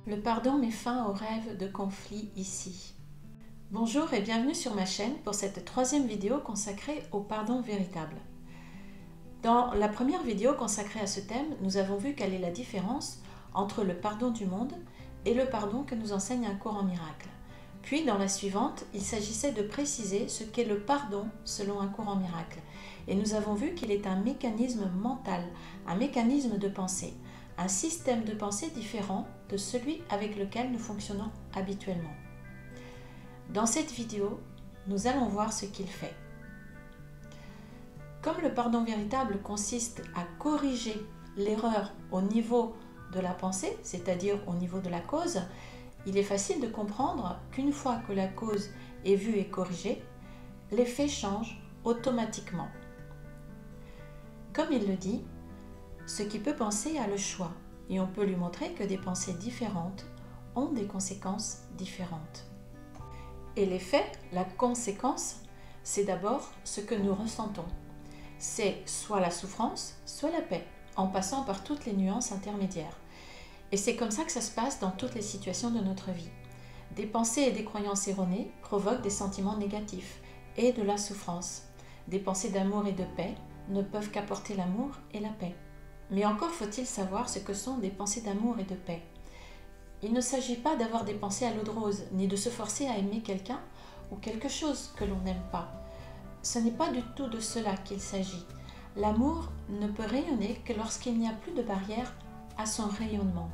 Le pardon met fin au rêve de conflit ici. Bonjour et bienvenue sur ma chaîne pour cette troisième vidéo consacrée au pardon véritable. Dans la première vidéo consacrée à ce thème, nous avons vu quelle est la différence entre le pardon du monde et le pardon que nous enseigne un cours en miracle. Puis dans la suivante, il s'agissait de préciser ce qu'est le pardon selon un cours en miracle. Et nous avons vu qu'il est un mécanisme mental, un mécanisme de pensée, un système de pensée différent de celui avec lequel nous fonctionnons habituellement. Dans cette vidéo, nous allons voir ce qu'il fait. Comme le pardon véritable consiste à corriger l'erreur au niveau de la pensée, c'est-à-dire au niveau de la cause, il est facile de comprendre qu'une fois que la cause est vue et corrigée, l'effet change automatiquement. Comme il le dit, ce qui peut penser a le choix, et on peut lui montrer que des pensées différentes ont des conséquences différentes. Et l'effet, la conséquence, c'est d'abord ce que nous ressentons. C'est soit la souffrance, soit la paix, en passant par toutes les nuances intermédiaires. Et c'est comme ça que ça se passe dans toutes les situations de notre vie. Des pensées et des croyances erronées provoquent des sentiments négatifs et de la souffrance. Des pensées d'amour et de paix ne peuvent qu'apporter l'amour et la paix. Mais encore faut-il savoir ce que sont des pensées d'amour et de paix. Il ne s'agit pas d'avoir des pensées à l'eau de rose, ni de se forcer à aimer quelqu'un ou quelque chose que l'on n'aime pas. Ce n'est pas du tout de cela qu'il s'agit. L'amour ne peut rayonner que lorsqu'il n'y a plus de barrière à son rayonnement.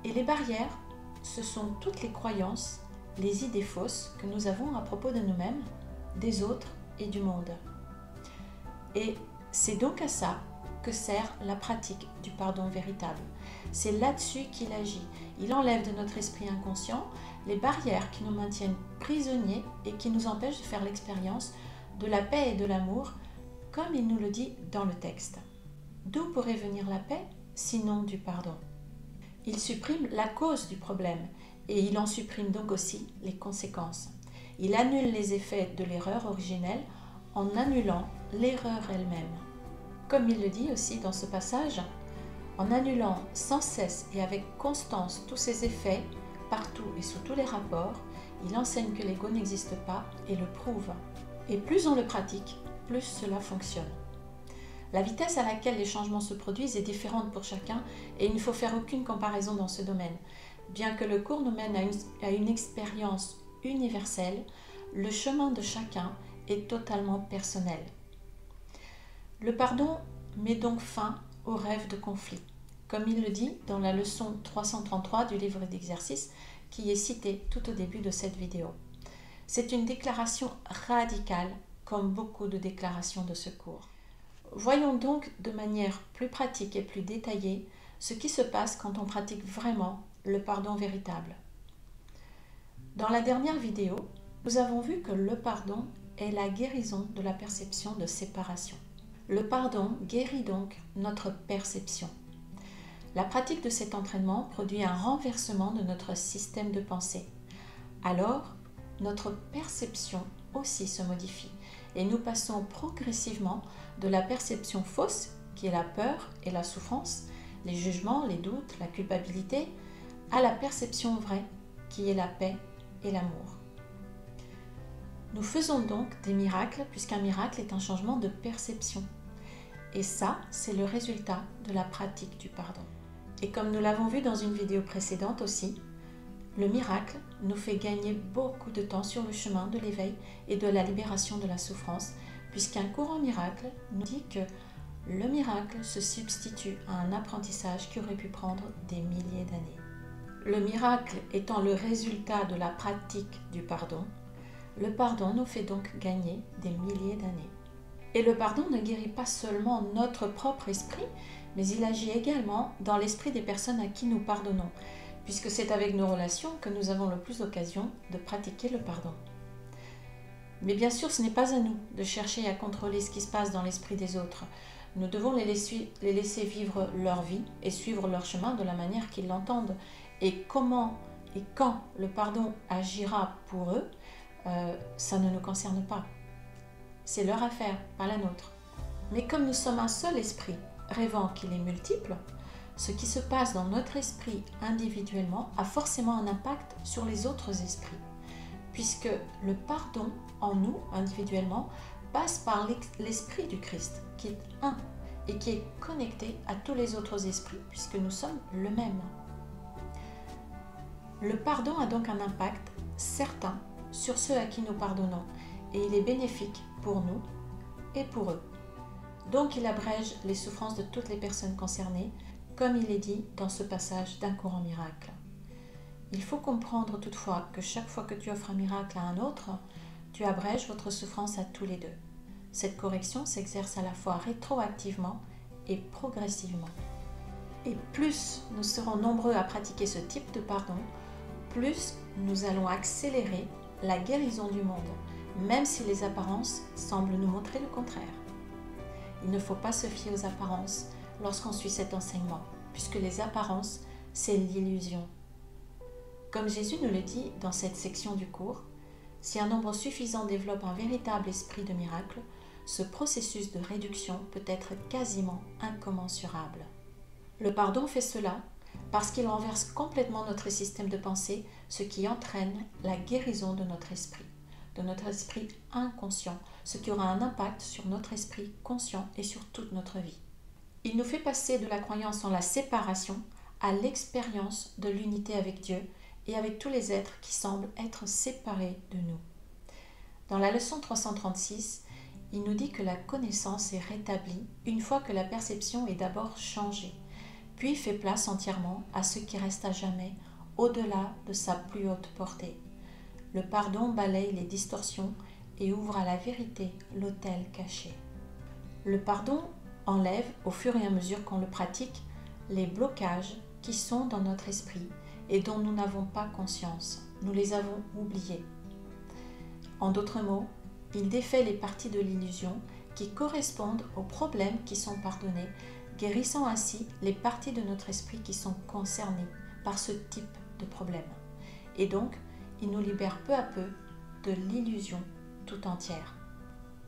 Et les barrières, ce sont toutes les croyances, les idées fausses que nous avons à propos de nous-mêmes, des autres et du monde. Et c'est donc à ça que sert la pratique du pardon véritable. C'est là-dessus qu'il agit. Il enlève de notre esprit inconscient les barrières qui nous maintiennent prisonniers et qui nous empêchent de faire l'expérience de la paix et de l'amour, comme il nous le dit dans le texte. D'où pourrait venir la paix, sinon du pardon? Il supprime la cause du problème et il en supprime donc aussi les conséquences. Il annule les effets de l'erreur originelle en annulant l'erreur elle-même. Comme il le dit aussi dans ce passage, en annulant sans cesse et avec constance tous ces effets, partout et sous tous les rapports, il enseigne que l'ego n'existe pas et le prouve. Et plus on le pratique, plus cela fonctionne. La vitesse à laquelle les changements se produisent est différente pour chacun et il ne faut faire aucune comparaison dans ce domaine. Bien que le cours nous mène à une expérience universelle, le chemin de chacun est totalement personnel. Le pardon met donc fin au rêve de conflit, comme il le dit dans la leçon 333 du livre d'exercices qui est citée tout au début de cette vidéo. C'est une déclaration radicale, comme beaucoup de déclarations de ce cours. Voyons donc de manière plus pratique et plus détaillée ce qui se passe quand on pratique vraiment le pardon véritable. Dans la dernière vidéo, nous avons vu que le pardon est la guérison de la perception de séparation. Le pardon guérit donc notre perception. La pratique de cet entraînement produit un renversement de notre système de pensée. Alors, notre perception aussi se modifie et nous passons progressivement de la perception fausse, qui est la peur et la souffrance, les jugements, les doutes, la culpabilité, à la perception vraie, qui est la paix et l'amour. Nous faisons donc des miracles, puisqu'un miracle est un changement de perception. Et ça, c'est le résultat de la pratique du pardon. Et comme nous l'avons vu dans une vidéo précédente aussi, le miracle nous fait gagner beaucoup de temps sur le chemin de l'éveil et de la libération de la souffrance, puisqu'un cours en miracle nous dit que le miracle se substitue à un apprentissage qui aurait pu prendre des milliers d'années. Le miracle étant le résultat de la pratique du pardon, le pardon nous fait donc gagner des milliers d'années. Et le pardon ne guérit pas seulement notre propre esprit, mais il agit également dans l'esprit des personnes à qui nous pardonnons, puisque c'est avec nos relations que nous avons le plus d'occasion de pratiquer le pardon. Mais bien sûr, ce n'est pas à nous de chercher à contrôler ce qui se passe dans l'esprit des autres. Nous devons les laisser vivre leur vie et suivre leur chemin de la manière qu'ils l'entendent. Et comment et quand le pardon agira pour eux, ça ne nous concerne pas. C'est leur affaire, pas la nôtre. Mais comme nous sommes un seul esprit, rêvant qu'il est multiple, ce qui se passe dans notre esprit individuellement a forcément un impact sur les autres esprits, puisque le pardon en nous, individuellement, passe par l'esprit du Christ, qui est un et qui est connecté à tous les autres esprits, puisque nous sommes le même. Le pardon a donc un impact certain sur ceux à qui nous pardonnons, et il est bénéfique pour nous et pour eux. Donc il abrège les souffrances de toutes les personnes concernées, comme il est dit dans ce passage d'un cours en miracle. Il faut comprendre toutefois que chaque fois que tu offres un miracle à un autre, tu abrèges votre souffrance à tous les deux. Cette correction s'exerce à la fois rétroactivement et progressivement. Et plus nous serons nombreux à pratiquer ce type de pardon, plus nous allons accélérer la guérison du monde, même si les apparences semblent nous montrer le contraire. Il ne faut pas se fier aux apparences lorsqu'on suit cet enseignement, puisque les apparences, c'est l'illusion. Comme Jésus nous le dit dans cette section du cours, si un nombre suffisant développe un véritable esprit de miracle, ce processus de réduction peut être quasiment incommensurable. Le pardon fait cela parce qu'il renverse complètement notre système de pensée, ce qui entraîne la guérison de notre esprit inconscient, ce qui aura un impact sur notre esprit conscient et sur toute notre vie. Il nous fait passer de la croyance en la séparation à l'expérience de l'unité avec Dieu et avec tous les êtres qui semblent être séparés de nous. Dans la leçon 336, il nous dit que la connaissance est rétablie une fois que la perception est d'abord changée, puis fait place entièrement à ce qui reste à jamais au-delà de sa plus haute portée. Le pardon balaye les distorsions et ouvre à la vérité l'autel caché. Le pardon enlève, au fur et à mesure qu'on le pratique, les blocages qui sont dans notre esprit et dont nous n'avons pas conscience. Nous les avons oubliés. En d'autres mots, il défait les parties de l'illusion qui correspondent aux problèmes qui sont pardonnés, guérissant ainsi les parties de notre esprit qui sont concernées par ce type de problème. Et donc, il nous libère peu à peu de l'illusion tout entière.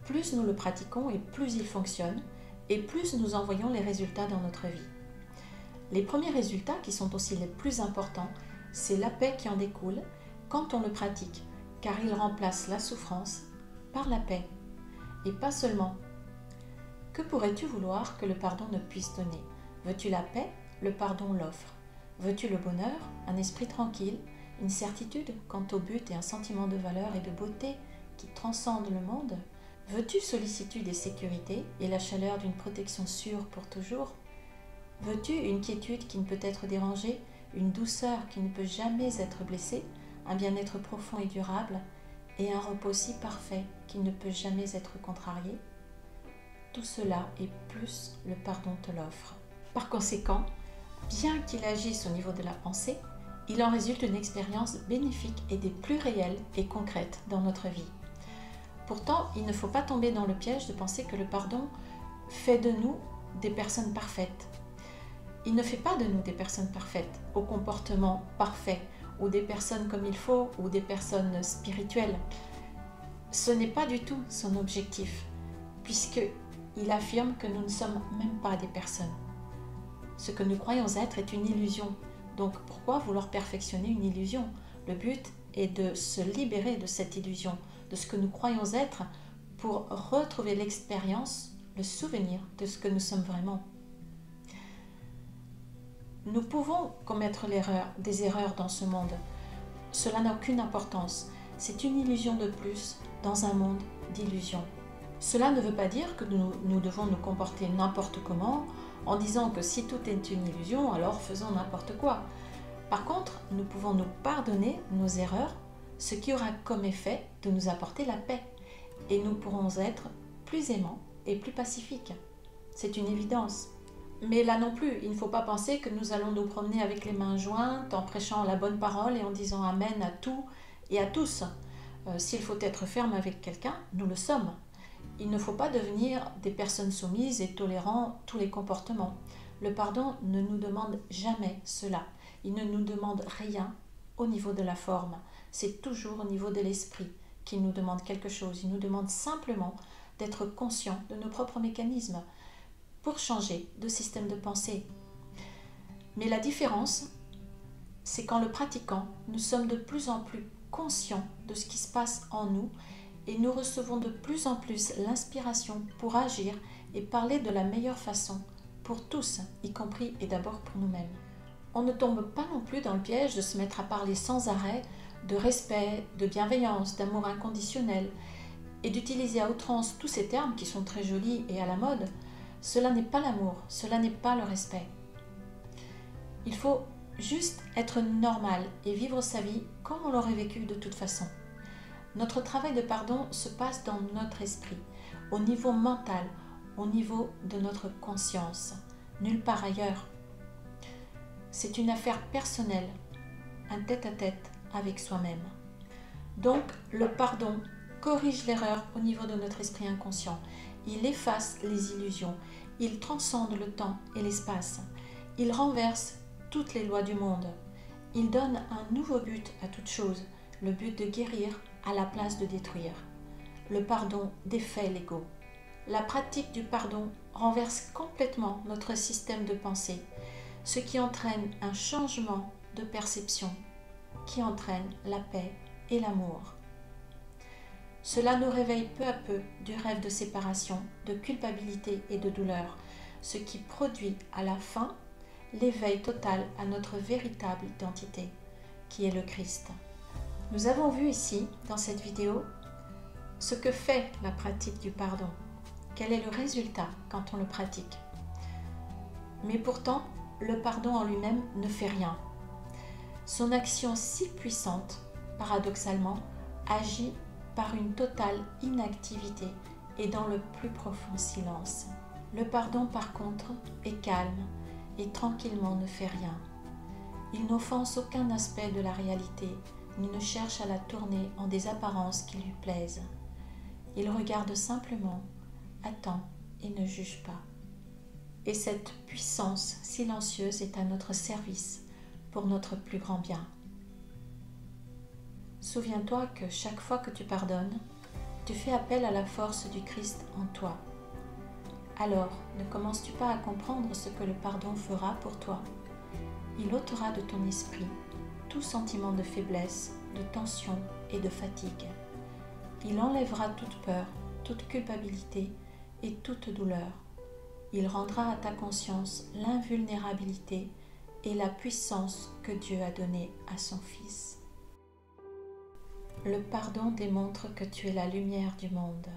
Plus nous le pratiquons et plus il fonctionne, et plus nous en voyons les résultats dans notre vie. Les premiers résultats, qui sont aussi les plus importants, c'est la paix qui en découle quand on le pratique, car il remplace la souffrance par la paix. Et pas seulement. Que pourrais-tu vouloir que le pardon ne puisse donner? Veux-tu la paix? Le pardon l'offre. Veux-tu le bonheur? Un esprit tranquille, une certitude quant au but et un sentiment de valeur et de beauté qui transcende le monde? Veux-tu sollicitude et sécurité et la chaleur d'une protection sûre pour toujours? Veux-tu une quiétude qui ne peut être dérangée, une douceur qui ne peut jamais être blessée, un bien-être profond et durable, et un repos si parfait qu'il ne peut jamais être contrarié? Tout cela et plus le pardon te l'offre. Par conséquent, bien qu'il agisse au niveau de la pensée, il en résulte une expérience bénéfique et des plus réelles et concrètes dans notre vie. Pourtant, il ne faut pas tomber dans le piège de penser que le pardon fait de nous des personnes parfaites. Il ne fait pas de nous des personnes parfaites, au comportement parfait, ou des personnes comme il faut, ou des personnes spirituelles. Ce n'est pas du tout son objectif, puisqu'il affirme que nous ne sommes même pas des personnes. Ce que nous croyons être est une illusion. Donc pourquoi vouloir perfectionner une illusion? Le but est de se libérer de cette illusion, de ce que nous croyons être, pour retrouver l'expérience, le souvenir de ce que nous sommes vraiment. Nous pouvons commettre des erreurs dans ce monde. Cela n'a aucune importance. C'est une illusion de plus dans un monde d'illusions. Cela ne veut pas dire que nous devons nous comporter n'importe comment en disant que si tout est une illusion, alors faisons n'importe quoi. Par contre, nous pouvons nous pardonner nos erreurs, ce qui aura comme effet de nous apporter la paix. Et nous pourrons être plus aimants et plus pacifiques. C'est une évidence. Mais là non plus, il ne faut pas penser que nous allons nous promener avec les mains jointes en prêchant la bonne parole et en disant Amen à tout et à tous. S'il faut être ferme avec quelqu'un, nous le sommes. Il ne faut pas devenir des personnes soumises et tolérant tous les comportements. Le pardon ne nous demande jamais cela. Il ne nous demande rien au niveau de la forme. C'est toujours au niveau de l'esprit qu'il nous demande quelque chose. Il nous demande simplement d'être conscient de nos propres mécanismes pour changer de système de pensée. Mais la différence, c'est qu'en le pratiquant, nous sommes de plus en plus conscients de ce qui se passe en nous et nous recevons de plus en plus l'inspiration pour agir et parler de la meilleure façon pour tous, y compris et d'abord pour nous-mêmes. On ne tombe pas non plus dans le piège de se mettre à parler sans arrêt de respect, de bienveillance, d'amour inconditionnel et d'utiliser à outrance tous ces termes qui sont très jolis et à la mode. Cela n'est pas l'amour, cela n'est pas le respect. Il faut juste être normal et vivre sa vie comme on l'aurait vécu de toute façon. Notre travail de pardon se passe dans notre esprit, au niveau mental, au niveau de notre conscience, nulle part ailleurs. C'est une affaire personnelle, un tête-à-tête avec soi-même. Donc, le pardon corrige l'erreur au niveau de notre esprit inconscient. Il efface les illusions, il transcende le temps et l'espace. Il renverse toutes les lois du monde. Il donne un nouveau but à toute chose, le but de guérir à la place de détruire. Le pardon défait l'ego. La pratique du pardon renverse complètement notre système de pensée, ce qui entraîne un changement de perception, qui entraîne la paix et l'amour. Cela nous réveille peu à peu du rêve de séparation, de culpabilité et de douleur, ce qui produit à la fin l'éveil total à notre véritable identité, qui est le Christ. Nous avons vu ici, dans cette vidéo, ce que fait la pratique du pardon, quel est le résultat quand on le pratique. Mais pourtant, le pardon en lui-même ne fait rien. Son action si puissante, paradoxalement, agit par une totale inactivité et dans le plus profond silence. Le pardon, par contre, est calme et tranquillement ne fait rien. Il n'offense aucun aspect de la réalité, ni ne cherche à la tourner en des apparences qui lui plaisent. Il regarde simplement, attend et ne juge pas. Et cette puissance silencieuse est à notre service pour notre plus grand bien. Souviens-toi que chaque fois que tu pardonnes, tu fais appel à la force du Christ en toi. Alors, ne commences-tu pas à comprendre ce que le pardon fera pour toi? Il ôtera de ton esprit tout sentiment de faiblesse, de tension et de fatigue. Il enlèvera toute peur, toute culpabilité et toute douleur. Il rendra à ta conscience l'invulnérabilité et la puissance que Dieu a donnée à son Fils. Le pardon démontre que tu es la lumière du monde.